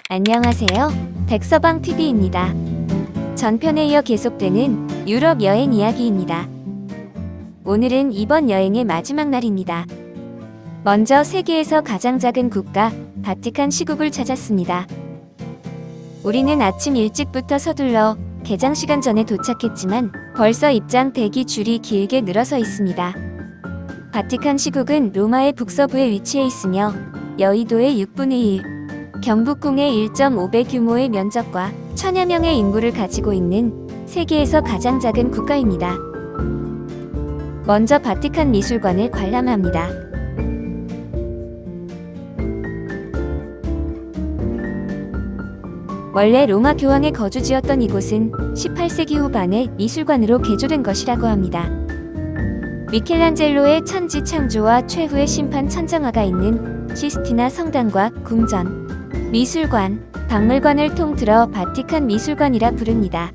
안녕하세요. 백서방TV입니다. 전편에 이어 계속되는 유럽 여행 이야기입니다. 오늘은 이번 여행의 마지막 날입니다. 먼저 세계에서 가장 작은 국가 바티칸 시국을 찾았습니다. 우리는 아침 일찍부터 서둘러 개장 시간 전에 도착했지만 벌써 입장 대기 줄이 길게 늘어서 있습니다. 바티칸 시국은 로마의 북서부에 위치해 있으며 여의도의 6분의 1, 경북궁의 1.5배 규모의 면적과 1000여 명의 인구를 가지고 있는 세계에서 가장 작은 국가입니다. 먼저 바티칸 미술관을 관람합니다. 원래 로마 교황의 거주지였던 이곳은 18세기 후반에 미술관으로 개조된 것이라고 합니다. 미켈란젤로의 천지 창조와 최후의 심판 천장화가 있는 시스티나 성당과 궁전, 미술관, 박물관을 통틀어 바티칸 미술관이라 부릅니다.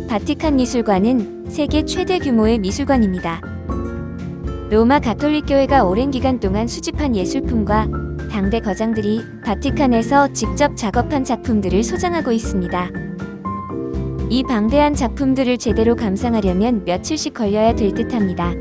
바티칸 미술관은 세계 최대 규모의 미술관입니다. 로마 가톨릭교회가 오랜 기간 동안 수집한 예술품과 당대 거장들이 바티칸에서 직접 작업한 작품들을 소장하고 있습니다. 이 방대한 작품들을 제대로 감상하려면 며칠씩 걸려야 될 듯합니다.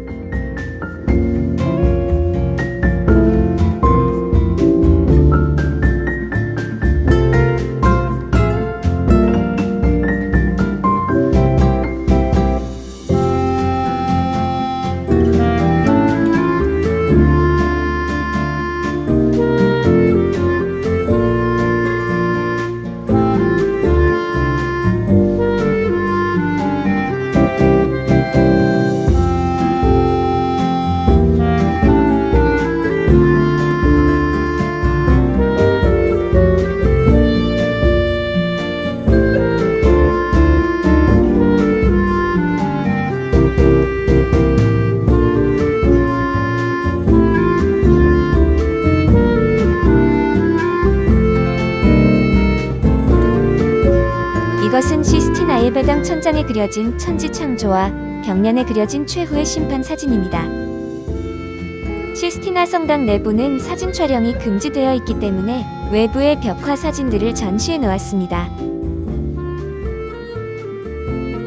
이것은 시스티나의 배당 천장에 그려진 천지 창조와 벽면에 그려진 최후의 심판 사진입니다. 시스티나 성당 내부는 사진 촬영이 금지되어 있기 때문에 외부의 벽화 사진들을 전시해 놓았습니다.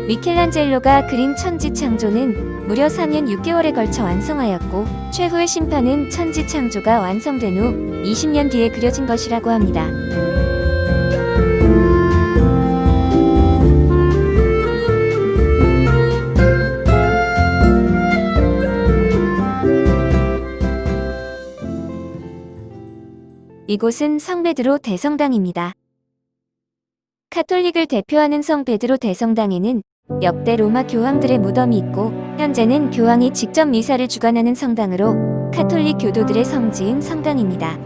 미켈란젤로가 그린 천지 창조는 무려 4년 6개월에 걸쳐 완성하였고, 최후의 심판은 천지 창조가 완성된 후 20년 뒤에 그려진 것이라고 합니다. 이곳은 성베드로 대성당입니다. 카톨릭을 대표하는 성베드로 대성당에는 역대 로마 교황들의 무덤이 있고, 현재는 교황이 직접 미사를 주관하는 성당으로 카톨릭 교도들의 성지인 성당입니다.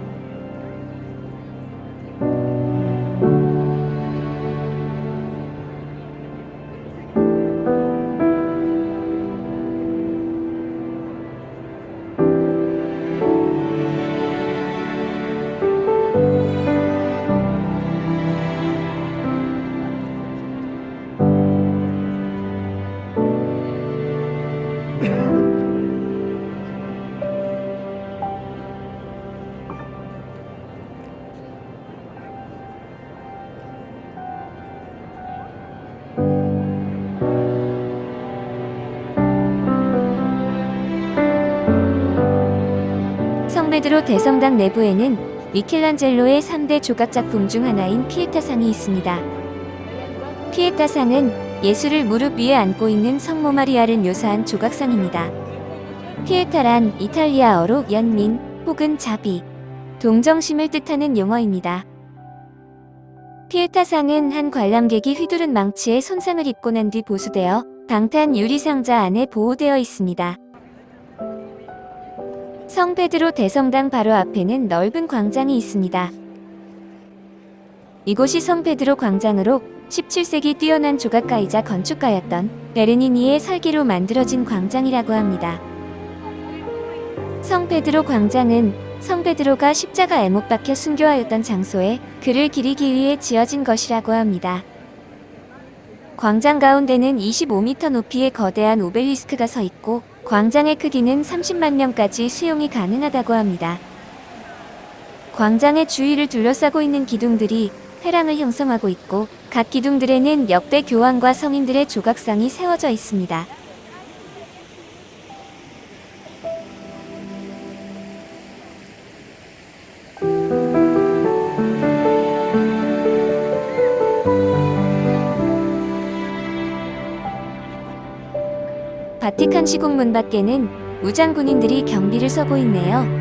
성베드로 대성당 내부에는 미켈란젤로의 3대 조각작품 중 하나인 피에타상이 있습니다. 피에타상은 예수를 무릎 위에 안고 있는 성모 마리아를 묘사한 조각상입니다. 피에타란 이탈리아어로 연민 혹은 자비, 동정심을 뜻하는 용어입니다. 피에타상은 한 관람객이 휘두른 망치에 손상을 입고 난 뒤 보수되어 방탄 유리상자 안에 보호되어 있습니다. 성베드로 대성당 바로 앞에는 넓은 광장이 있습니다. 이곳이 성베드로 광장으로 17세기 뛰어난 조각가이자 건축가였던 베르니니의 설계로 만들어진 광장이라고 합니다. 성베드로 광장은 성베드로가 십자가에 못 박혀 순교하였던 장소에 그를 기리기 위해 지어진 것이라고 합니다. 광장 가운데는 25m 높이의 거대한 오벨리스크가 서 있고, 광장의 크기는 30만 명까지 수용이 가능하다고 합니다. 광장의 주위를 둘러싸고 있는 기둥들이 회랑을 형성하고 있고 각 기둥들에는 역대 교황과 성인들의 조각상이 세워져 있습니다. 바티칸 시국문 밖에는 무장 군인들이 경비를 서고 있네요.